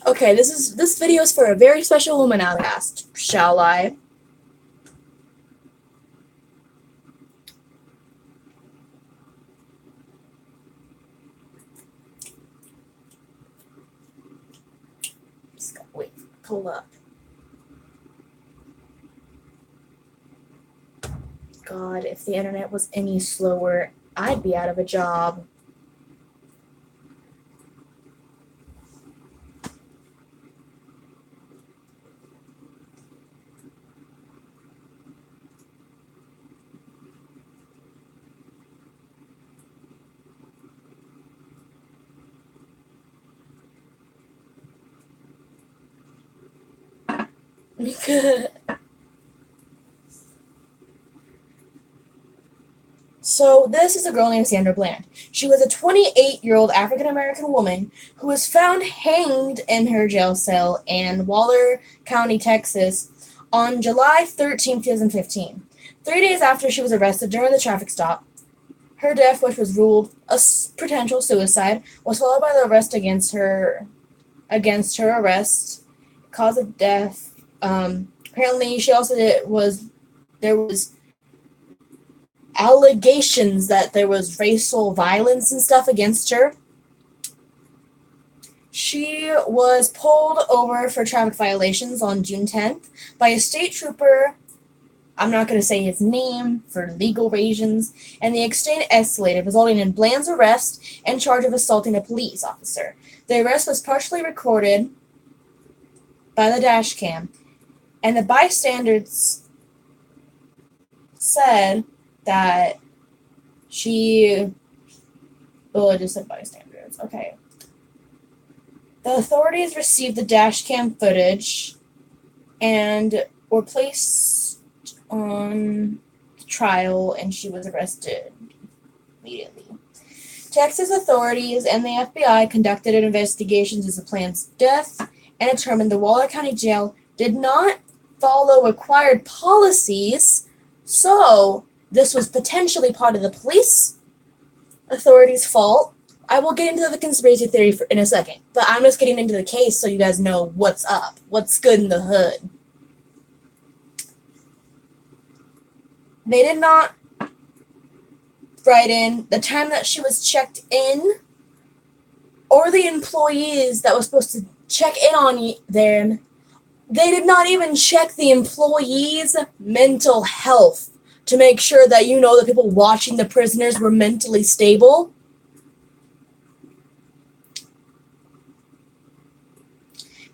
Okay, this video is for a very special woman I've asked, shall I? Just gotta wait, pull up. God, if the internet was any slower, I'd be out of a job. So this is a girl named Sandra Bland. She was a 28-year-old African-American woman who was found hanged in her jail cell in Waller County, Texas on July 13, 2015. 3 days after she was arrested during the traffic stop, her death, which was ruled a potential suicide, was followed by the arrest against her arrest, cause of death. Apparently, she also there was allegations that there was racial violence and stuff against her. She was pulled over for traffic violations on June 10th by a state trooper. I'm not going to say his name for legal reasons, and the exchange escalated, resulting in Bland's arrest and charge of assaulting a police officer. The arrest was partially recorded by the dash cam, and the bystanders said that it just said bystanders. Okay. The authorities received the dash cam footage and were placed on trial, and she was arrested immediately. Texas authorities and the FBI conducted investigations into Bland's death and determined the Waller County Jail did not follow required policies, so this was potentially part of the police authorities' fault. I will get into the conspiracy theory in a second, but I'm just getting into the case so you guys know what's up, what's good in the hood. They did not write in the time that she was checked in, or the employees that was supposed to check in on them. They did not even check the employees' mental health to make sure that the people watching the prisoners were mentally stable.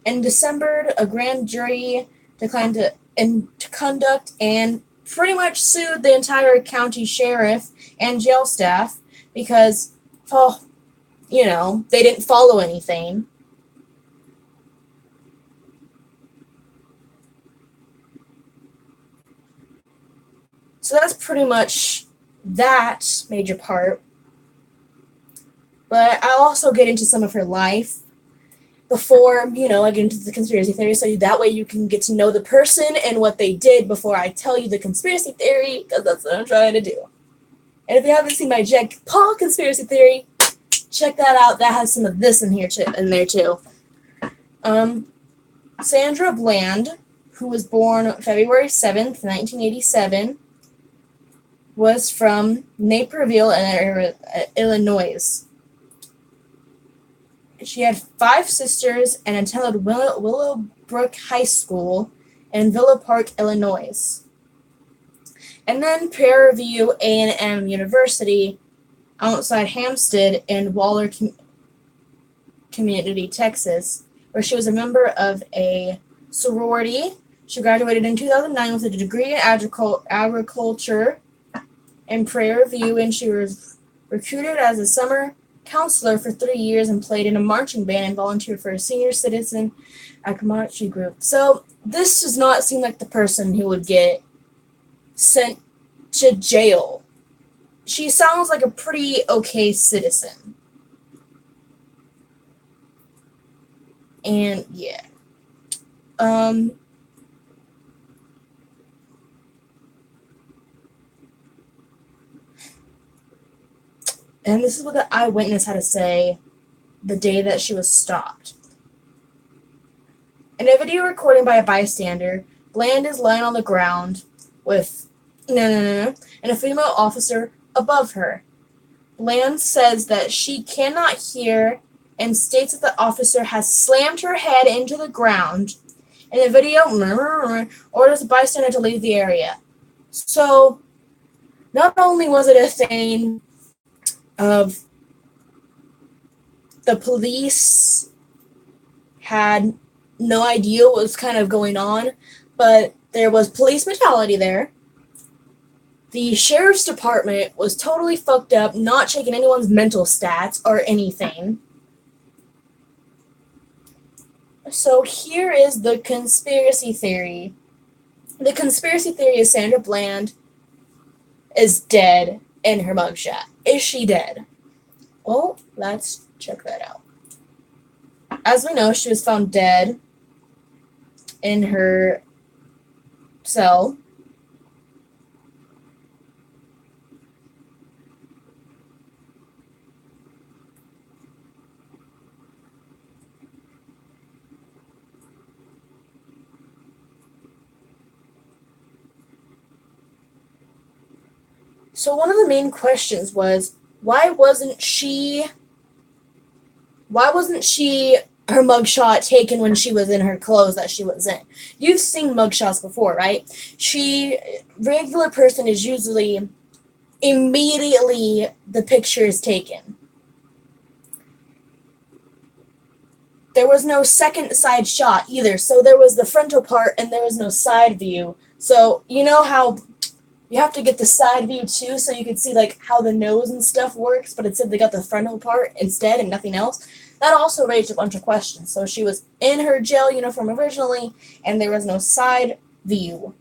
In December, a grand jury declined to conduct and pretty much sued the entire county sheriff and jail staff because, they didn't follow anything. So that's pretty much that major part. But I'll also get into some of her life before, I get into the conspiracy theory, so that way you can get to know the person and what they did before I tell you the conspiracy theory, because that's what I'm trying to do. And if you haven't seen my Jake Paul conspiracy theory, check that out. That has some of this in there too. Sandra Bland, who was born February 7th, 1987, was from Naperville, Illinois. She had 5 sisters and attended Willowbrook High School in Villa Park, Illinois. And then Prairie View A&M University outside Hampstead in Waller Community, Texas, where she was a member of a sorority. She graduated in 2009 with a degree in agriculture in Prairie View, and she was recruited as a summer counselor for 3 years and played in a marching band and volunteered for a senior citizen advocacy group. So this does not seem like the person who would get sent to jail. She sounds like a pretty okay citizen. And yeah. And this is what the eyewitness had to say the day that she was stopped. In a video recording by a bystander, Bland is lying on the ground with and a female officer above her. Bland says that she cannot hear and states that the officer has slammed her head into the ground. In the video, orders the bystander to leave the area. So, not only was it a thing of the police had no idea what was kind of going on, but there was police brutality there. The sheriff's department was totally fucked up, not checking anyone's mental stats or anything. So here is the conspiracy theory. The conspiracy theory is Sandra Bland is dead in her mugshot. Is she dead? Well, let's check that out. As we know, she was found dead in her cell. So one of the main questions was, why wasn't her mugshot taken when she was in her clothes that she was in? You've seen mugshots before, right? Regular person is usually immediately the picture is taken. There was no second side shot either, so there was the frontal part and there was no side view. So you know how you have to get the side view too, so you can see like how the nose and stuff works, but it said they got the frontal part instead and nothing else. That also raised a bunch of questions. So she was in her jail uniform originally, and there was no side view.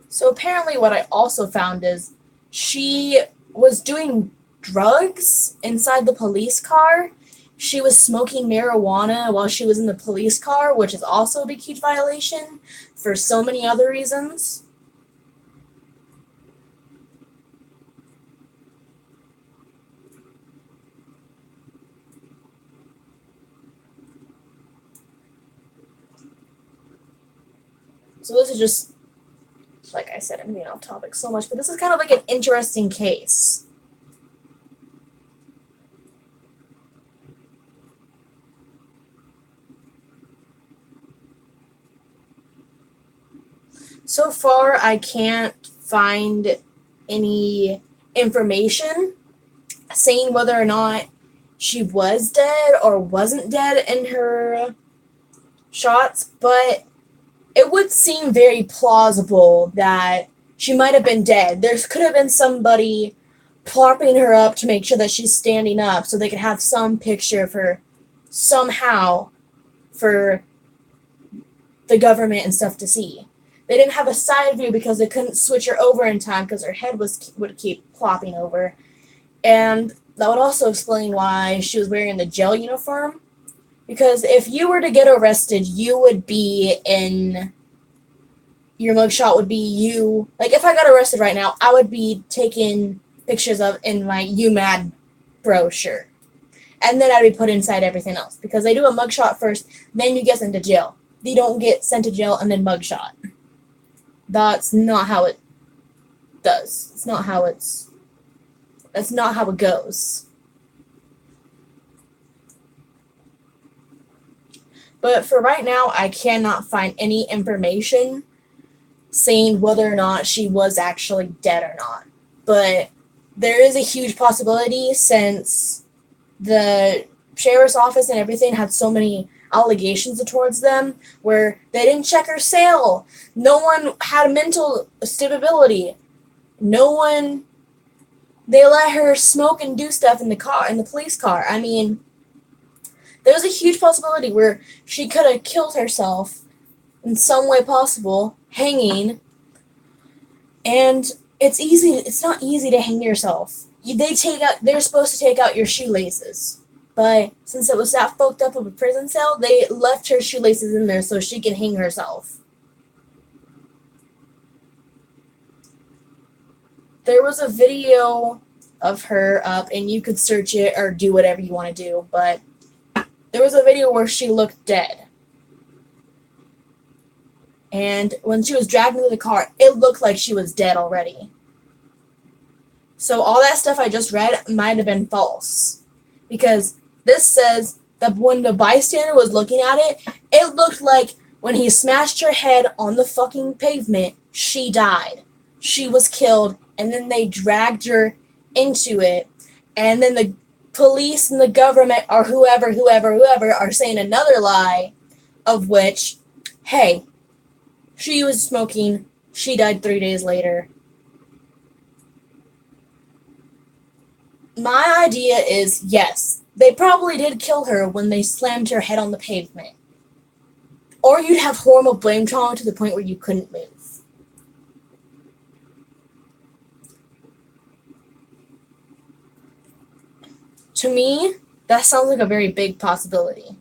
So apparently what I also found is she was doing drugs inside the police car. She was smoking marijuana while she was in the police car, which is also a big, huge violation for so many other reasons. So this is just, like I said, I'm getting off topic so much, but this is kind of like an interesting case. So far, I can't find any information saying whether or not she was dead or wasn't dead in her shots, but it would seem very plausible that she might have been dead. There could have been somebody propping her up to make sure that she's standing up so they could have some picture of her somehow for the government and stuff to see. They didn't have a side view because they couldn't switch her over in time because her head would keep plopping over. And that would also explain why she was wearing the jail uniform. Because if you were to get arrested, you would be in... Your mugshot would be you... Like, if I got arrested right now, I would be taking pictures of in my You Mad brochure. And then I'd be put inside everything else. Because they do a mugshot first, then you get sent to jail. They don't get sent to jail and then mugshot. That's not how it does. It's not how it's... That's not how it goes. But for right now, I cannot find any information saying whether or not she was actually dead or not. But there is a huge possibility since the sheriff's office and everything had so many allegations towards them where they didn't check her cell. No one had mental stability. They let her smoke and do stuff in the car, in the police car. I mean, There's a huge possibility where she could have killed herself in some way possible, hanging. And it's not easy to hang yourself. They're supposed to take out your shoelaces. But since it was that fucked up of a prison cell, they left her shoelaces in there so she can hang herself. There was a video of her up, and you could search it or do whatever you want to do, but there was a video where she looked dead. And when she was dragged into the car, it looked like she was dead already. So all that stuff I just read might have been false. Because this says that when the bystander was looking at it, it looked like when he smashed her head on the fucking pavement, she died. She was killed, and then they dragged her into it. And then the police and the government, or whoever, are saying another lie, of which, hey, she was smoking. She died 3 days later. My idea is, yes, they probably did kill her when they slammed her head on the pavement. Or you'd have horrible brain trauma to the point where you couldn't move. To me, that sounds like a very big possibility.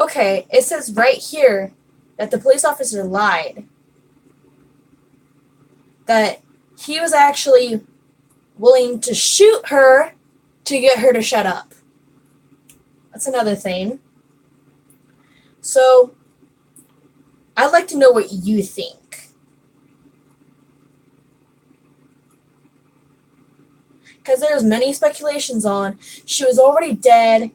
Okay, it says right here that the police officer lied. That he was actually willing to shoot her to get her to shut up. That's another thing. So, I'd like to know what you think. Because there's many speculations on she was already dead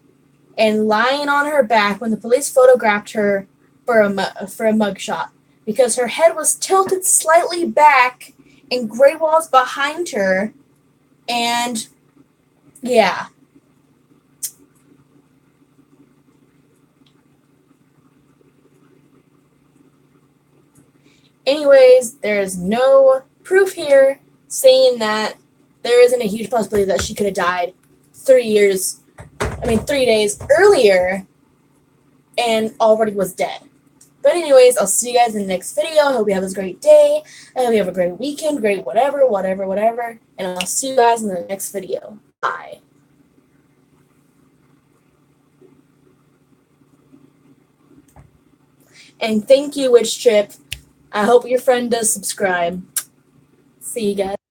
and lying on her back when the police photographed her for a mugshot. Because her head was tilted slightly back and gray walls behind her. And, yeah. Anyways, there's no proof here saying that there isn't a huge possibility that she could have died 3 days earlier and already was dead. But anyways, I'll see you guys in the next video. I hope you have a great day. I hope you have a great weekend, great whatever. And I'll see you guys in the next video. Bye. And thank you, Witch Trip. I hope your friend does subscribe. See you guys.